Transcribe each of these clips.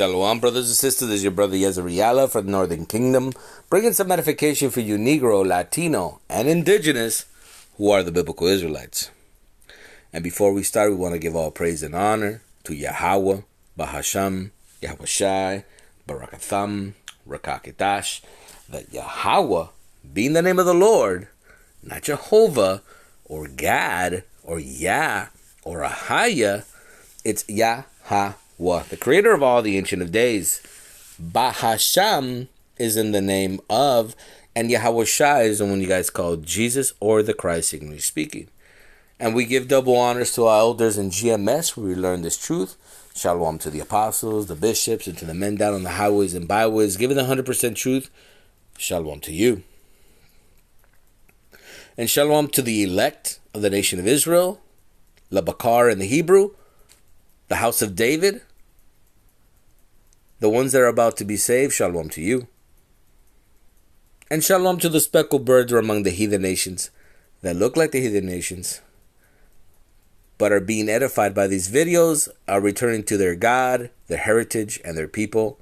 Shalom, brothers and sisters. This is your brother ISRAELITES from the Northern Kingdom, bringing some edification for you Negro, Latino, and Indigenous who are the biblical Israelites. And before we start, we want to give all praise and honor to Yahweh, Bahasham, Yahushai, Barakatham, Rakakitash, that Yahweh, being the name of the Lord, not Jehovah, or Gad, or Yah, or Ahaya, it's Yahweh, the creator of all, the Ancient of Days. Bahasham is in the name of, and Yahushai is the one you guys call Jesus or the Christ, English speaking. And we give double honors to our elders in GMS, where we learn this truth. Shalom to the apostles, the bishops, and to the men down on the highways and byways, giving the 100% truth. Shalom to you. And shalom to the elect of the nation of Israel, Labakar in the Hebrew, the house of David, the ones that are about to be saved. Shalom to you. And shalom to the speckled birds among the heathen nations that look like the heathen nations, but are being edified by these videos, are returning to their God, their heritage, and their people.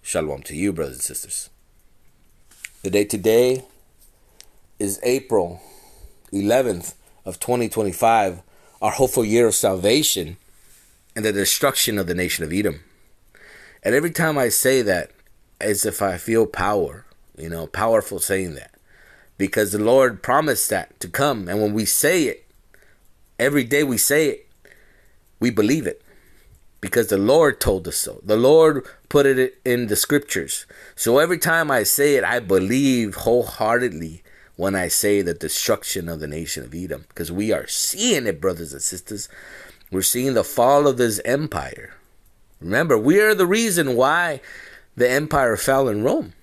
Shalom to you, brothers and sisters. The day today is April 11th of 2025, our hopeful year of salvation and the destruction of the nation of Edom. And every time I say that, as if I feel power, powerful saying that, because the Lord promised that to come. And when we say it, every day we say it, we believe it, because the Lord told us so. The Lord put it in the scriptures. So every time I say it, I believe wholeheartedly when I say the destruction of the nation of Edom, because we are seeing it, brothers and sisters. We're seeing the fall of this empire. Remember, we are the reason why the empire fell in Rome.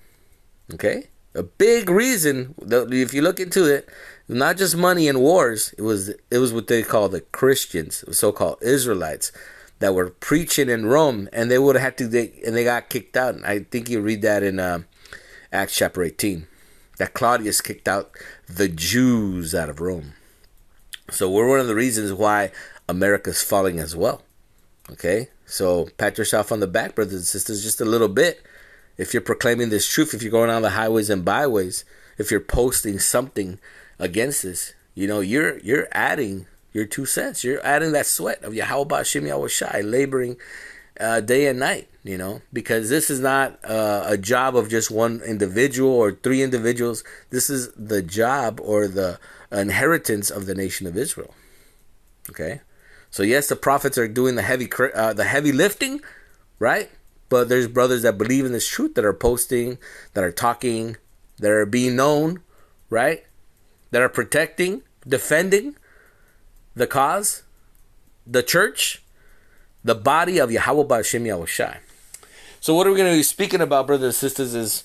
Okay? A big reason, if you look into it, not just money and wars. It was what they call the Christians, so-called Israelites, that were preaching in Rome, and they would have and they got kicked out. I think you read that in Acts chapter 18, that Claudius kicked out the Jews out of Rome. So we're one of the reasons why America's falling as well. Okay, so pat yourself on the back, brothers and sisters, just a little bit. If you're proclaiming this truth, if you're going on the highways and byways, if you're posting something against this, you're adding your 2 cents. You're adding that sweat of Yahweh Ba'Shem Yahushai, laboring day and night, because this is not a job of just one individual or 3 individuals. This is the job or the inheritance of the nation of Israel. Okay, so yes, the prophets are doing the heavy lifting, right? But there's brothers that believe in this truth, that are posting, that are talking, that are being known, right? That are protecting, defending the cause, the church, the body of Yahweh Ba'Shem Yahushai. So what are we going to be speaking about, brothers and sisters, is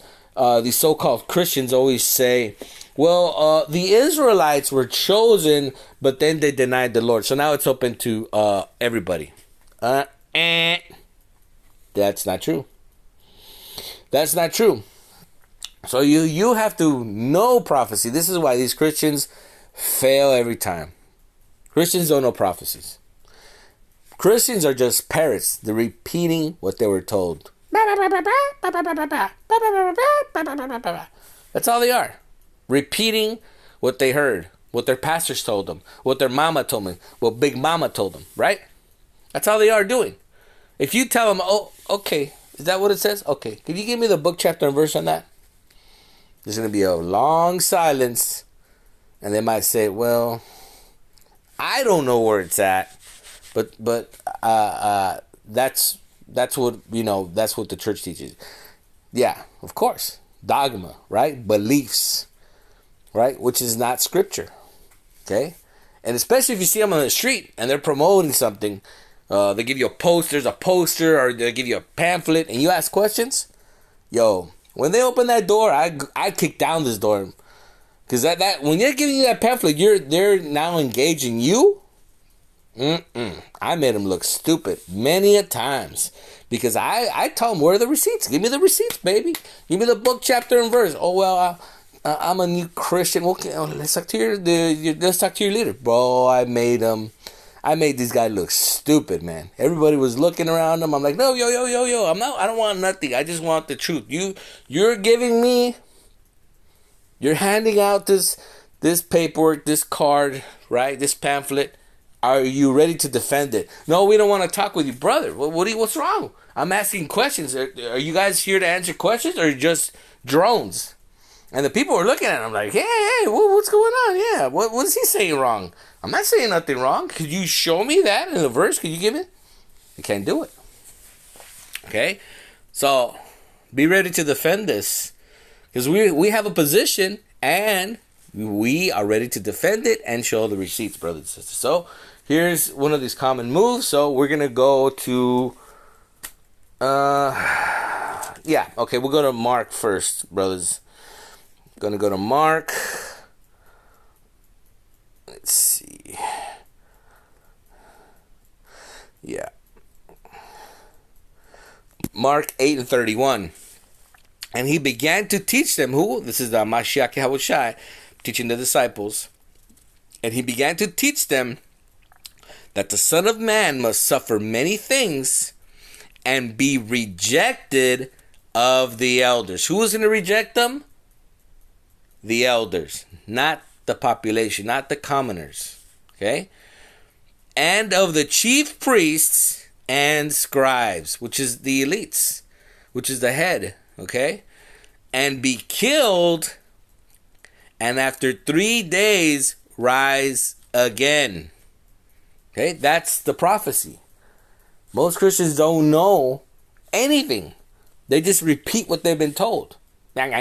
these so-called Christians always say, well, the Israelites were chosen, but then they denied the Lord. So now it's open to everybody. That's not true. That's not true. So you have to know prophecy. This is why these Christians fail every time. Christians don't know prophecies. Christians are just parrots. They're repeating what they were told. That's all they are. Repeating what they heard, what their pastors told them, what their mama told them, what Big Mama told them, right? That's all they are doing. If you tell them, oh, okay, is that what it says? Okay, can you give me the book, chapter, and verse on that? There's going to be a long silence, and they might say, well, I don't know where it's at, but that's what, that's what the church teaches. Yeah, of course. Dogma, right? Beliefs, right? Which is not scripture. Okay? And especially if you see them on the street and they're promoting something, they give you a poster, or they give you a pamphlet, and you ask questions. Yo, when they open that door, I kick down this door, because that when they're giving you that pamphlet, they're now engaging you. I made them look stupid many a times, because I tell them, where are the receipts? Give me the receipts, baby. Give me the book, chapter, and verse. Oh well, I'm a new Christian. Okay, let's talk to your leader, bro. I made them I made this guy look stupid, man. Everybody was looking around him. I'm like, no, yo. I don't want nothing. I just want the truth. You're handing out this paperwork, this card, right? This pamphlet. Are you ready to defend it? No, we don't want to talk with you, brother. What's wrong? I'm asking questions. Are you guys here to answer questions or just drones? And the people were looking at him like, hey, what's going on? Yeah, what is he saying wrong? I'm not saying nothing wrong. Could you show me that in a verse? Could you give it? You can't do it. Okay? So, be ready to defend this. Because we have a position and we are ready to defend it and show the receipts, brothers and sisters. So, here's one of these common moves. So, we're going to go to... we'll go to Mark first, brothers. Going to go to Mark. Let's see. Yeah. Mark 8:31. And he began to teach them who? This is the Mashiach Yahushua teaching the disciples. And he began to teach them that the Son of Man must suffer many things and be rejected of the elders. Who is going to reject them? The elders, not the population, not the commoners. Okay? And of the chief priests and scribes, which is the elites, which is the head. Okay? And be killed, and after 3 days rise again. Okay? That's the prophecy. Most Christians don't know anything. They just repeat what they've been told. Because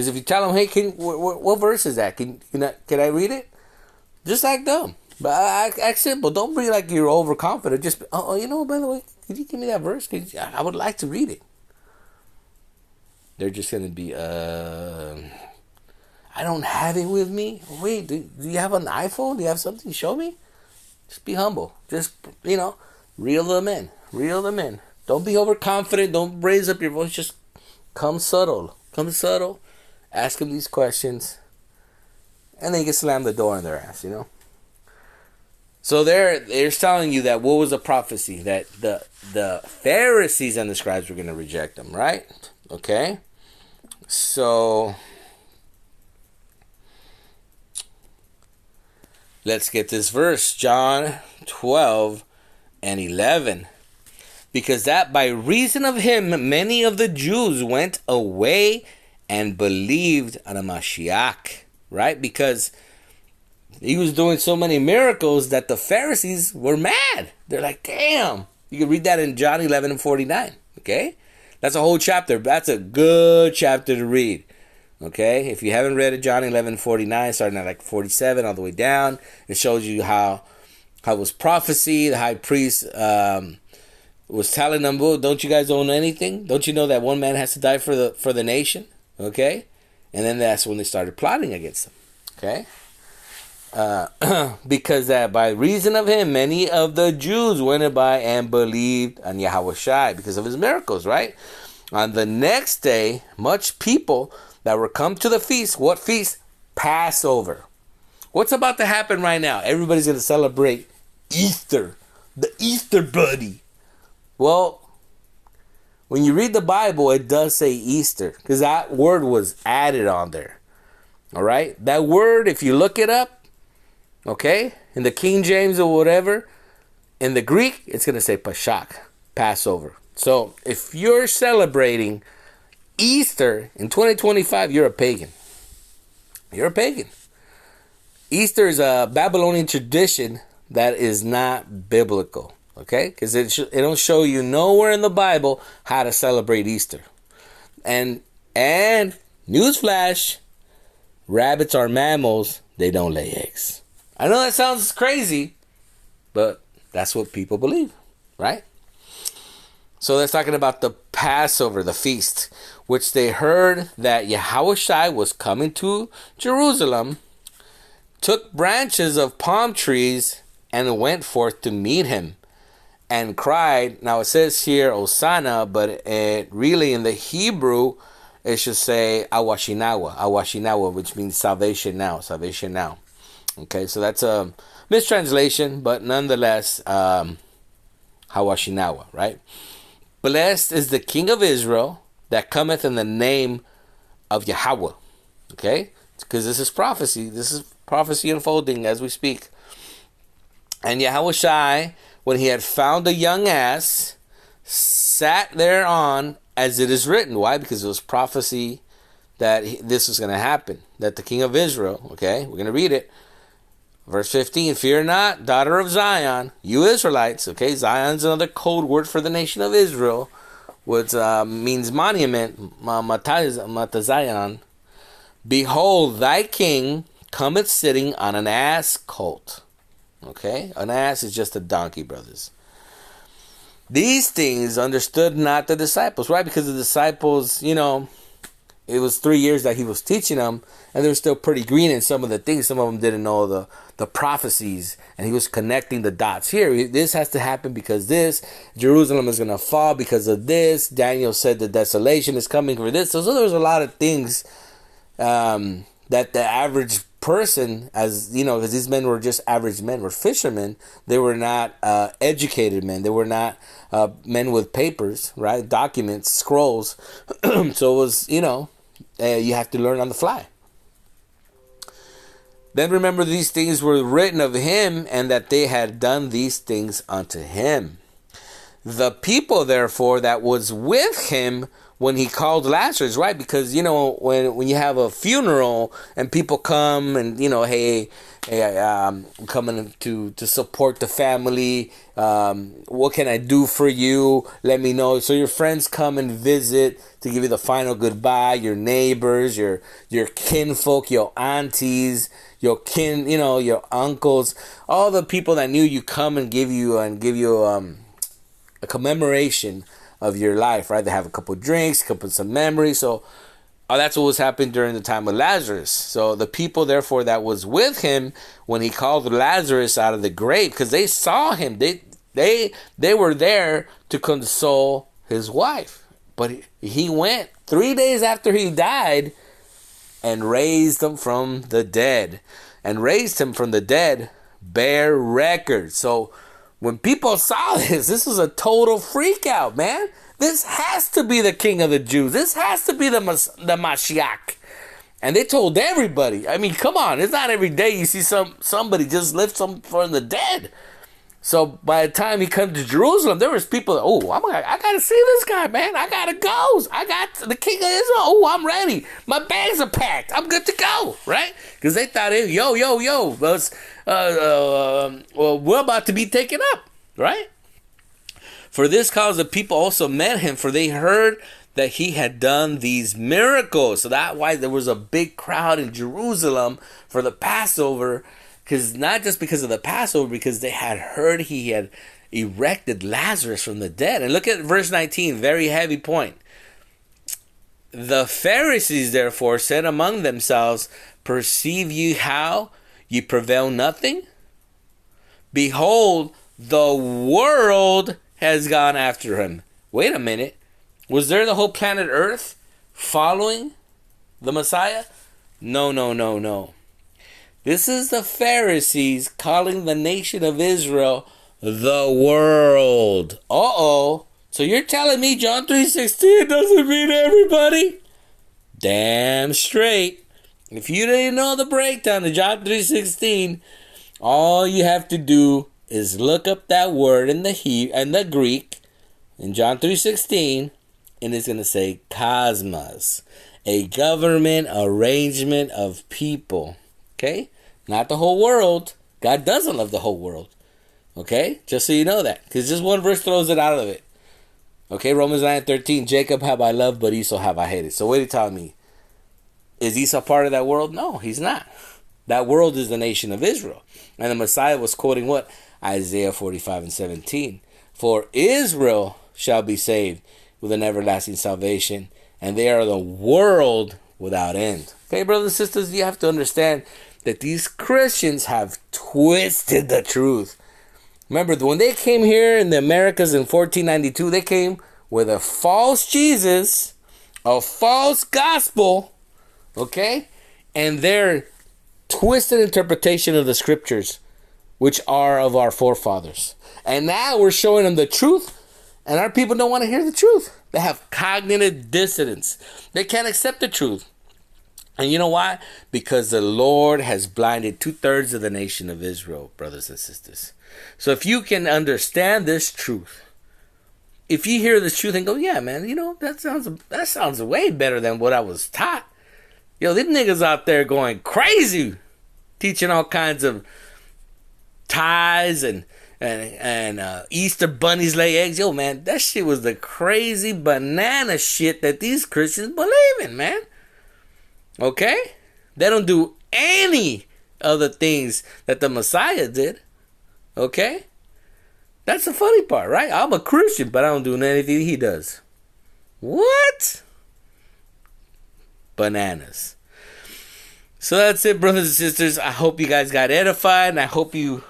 if you tell them, hey, what verse is that? Can I read it? Just like them. But act simple. Don't be like you're overconfident. Just, by the way, could you give me that verse? I would like to read it. They're just going to be, I don't have it with me. Wait, do you have an iPhone? Do you have something? Show me. Just be humble. Just, reel them in. Reel them in. Don't be overconfident. Don't raise up your voice. Just come subtle. Come subtle. Ask them these questions. And then you can slam the door in their ass, So they're telling you that what was a prophecy? That the Pharisees and the scribes were going to reject them, right? Okay. So let's get this verse. John 12:11. Because that by reason of him, many of the Jews went away and believed on a Mashiach. Right? Because he was doing so many miracles that the Pharisees were mad. They're like, damn. You can read that in John 11:49. Okay? That's a whole chapter. That's a good chapter to read. Okay? If you haven't read it, John 11:49, starting at like 47 all the way down, it shows you how it was prophecy. The high priest was telling them, well, don't you guys own anything? Don't you know that one man has to die for the nation? Okay? And then that's when they started plotting against him. Okay? Because that by reason of him, many of the Jews went by and believed on Yahushua because of his miracles, right? On the next day, much people that were come to the feast. What feast? Passover. What's about to happen right now? Everybody's going to celebrate Easter. The Easter buddy. Well, when you read the Bible, it does say Easter because that word was added on there. All right? That word, if you look it up, okay, in the King James or whatever, in the Greek, it's going to say Pashak, Passover. So if you're celebrating Easter in 2025, you're a pagan. You're a pagan. Easter is a Babylonian tradition that is not biblical. Okay? Because it don't show you nowhere in the Bible how to celebrate Easter. And newsflash, rabbits are mammals. They don't lay eggs. I know that sounds crazy, but that's what people believe, right? So that's talking about the Passover, the feast, which they heard that Yahushua was coming to Jerusalem, took branches of palm trees, and went forth to meet him, and cried. Now it says here, Hosanna, but it really in the Hebrew, it should say Awashinawa, which means salvation now, salvation now. Okay, so that's a mistranslation, but nonetheless, Hawashinawa, right? Blessed is the King of Israel that cometh in the name of Yahweh. Okay? Because this is prophecy. This is prophecy unfolding as we speak. And Yahweh Shai, when he had found a young ass, sat thereon as it is written. Why? Because it was prophecy that this was going to happen. That the King of Israel, okay, we're going to read it. Verse 15, fear not, daughter of Zion, you Israelites. Okay, Zion's another code word for the nation of Israel, which means monument, Matazion. Behold, thy king cometh sitting on an ass colt. Okay, an ass is just a donkey, brothers. These things understood not the disciples. Right? Because the disciples, it was 3 years that he was teaching them, and they were still pretty green in some of the things. Some of them didn't know the prophecies, and he was connecting the dots. Here, this has to happen because this. Jerusalem is going to fall because of this. Daniel said the desolation is coming for this. So there was a lot of things that the average person, as because these men were just average men, were fishermen. They were not educated men. They were not men with papers, right? Documents, scrolls. So it was, you have to learn on the fly. Then remember, these things were written of him, and that they had done these things unto him. The people, therefore, that was with him when he called Lazarus, right? Because, when you have a funeral and people come and, hey, I'm coming to support the family. What can I do for you? Let me know. So your friends come and visit to give you the final goodbye. Your neighbors, your kinfolk, your aunties, your your uncles, all the people that knew you come and give you a commemoration of your life, right? They have a couple drinks, some memories. So that's what was happening during the time of Lazarus. So the people, therefore, that was with him when he called Lazarus out of the grave, because they saw him, they were there to console his wife. But he went 3 days after he died and raised him from the dead. And raised him from the dead bear record. So when people saw this was a total freak out, man. This has to be the King of the Jews. This has to be the Mashiach. And they told everybody. I mean, come on. It's not every day you see somebody just lift some from the dead. So by the time he comes to Jerusalem, there was people that, I got to see this guy, man. I got to go. I got the King of Israel. Oh, I'm ready. My bags are packed. I'm good to go, right? Because they thought, we're about to be taken up, right? For this cause the people also met him, for they heard that he had done these miracles. So that's why there was a big crowd in Jerusalem for the Passover. Because not just because of the Passover, because they had heard he had erected Lazarus from the dead. And look at verse 19, very heavy point. The Pharisees, therefore, said among themselves, perceive ye how ye prevail nothing? Behold, the world has gone after him. Wait a minute. Was there the whole planet Earth following the Messiah? No. This is the Pharisees calling the nation of Israel the world. So you're telling me John 3:16 doesn't mean everybody? Damn straight. If you didn't know the breakdown of John 3:16, all you have to do is look up that word in the Greek in John 3:16, and it's going to say cosmos, a government arrangement of people. Okay? Not the whole world. God doesn't love the whole world. Okay? Just so you know that. Because just one verse throws it out of it. Okay? Romans 9:13. Jacob have I loved, but Esau have I hated. So what are you telling me? Is Esau part of that world? No, he's not. That world is the nation of Israel. And the Messiah was quoting what? Isaiah 45:17. For Israel shall be saved with an everlasting salvation, and they are the world without end. Okay, brothers and sisters, you have to understand that these Christians have twisted the truth. Remember, when they came here in the Americas in 1492, they came with a false Jesus, a false gospel, okay? And they're twisted interpretation of the scriptures, which are of our forefathers. And now we're showing them the truth, and our people don't want to hear the truth. They have cognitive dissonance. They can't accept the truth. And you know why? Because the Lord has blinded 2/3 of the nation of Israel, brothers and sisters. So if you can understand this truth, if you hear this truth and go, yeah, man, you know, that sounds way better than what I was taught. Yo, them niggas out there going crazy, teaching all kinds of ties and Easter bunnies lay eggs. Yo, man, that shit was the crazy banana shit that these Christians believe in, man. Okay? They don't do any of the things that the Messiah did. Okay? That's the funny part, right? I'm a Christian, but I don't do anything he does. What? Bananas. So that's it, brothers and sisters. I hope you guys got edified, and I hope you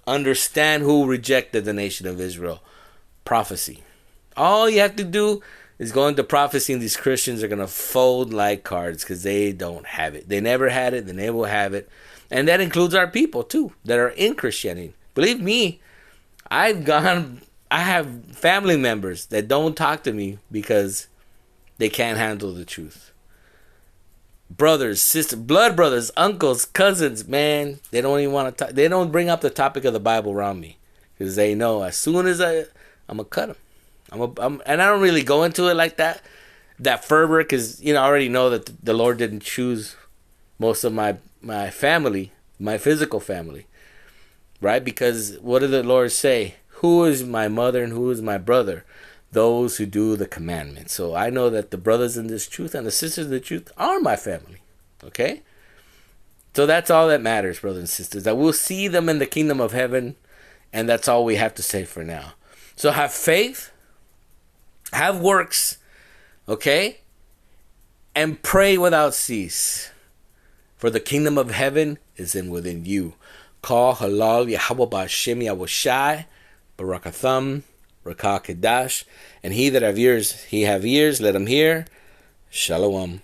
understand who rejected the nation of Israel. Prophecy. All you have to do is go into prophecy, and these Christians are going to fold like cards because they don't have it. They never had it. They never will have it. And that includes our people, too, that are in Christianity. Believe me, I have family members that don't talk to me because they can't handle the truth. Brothers, sisters, blood brothers, uncles, cousins, man, they don't even want to talk. They don't bring up the topic of the Bible around me because they know as soon as I'm going to cut them. And I don't really go into it like that fervor, because, you know, I already know that the Lord didn't choose most of my family, my physical family, right? Because what did the Lord say? Who is my mother and who is my brother? Those who do the commandments. So I know that the brothers in this truth and the sisters in the truth are my family. Okay? So that's all that matters, brothers and sisters. That we'll see them in the kingdom of heaven, and that's all we have to say for now. So have faith, have works, okay? And pray without cease. For the kingdom of heaven is within you. Call halal Yahweh Ba'Shem Yahushai, Barakatham, Rakah Kedash. And he that have ears, let him hear. Shalom.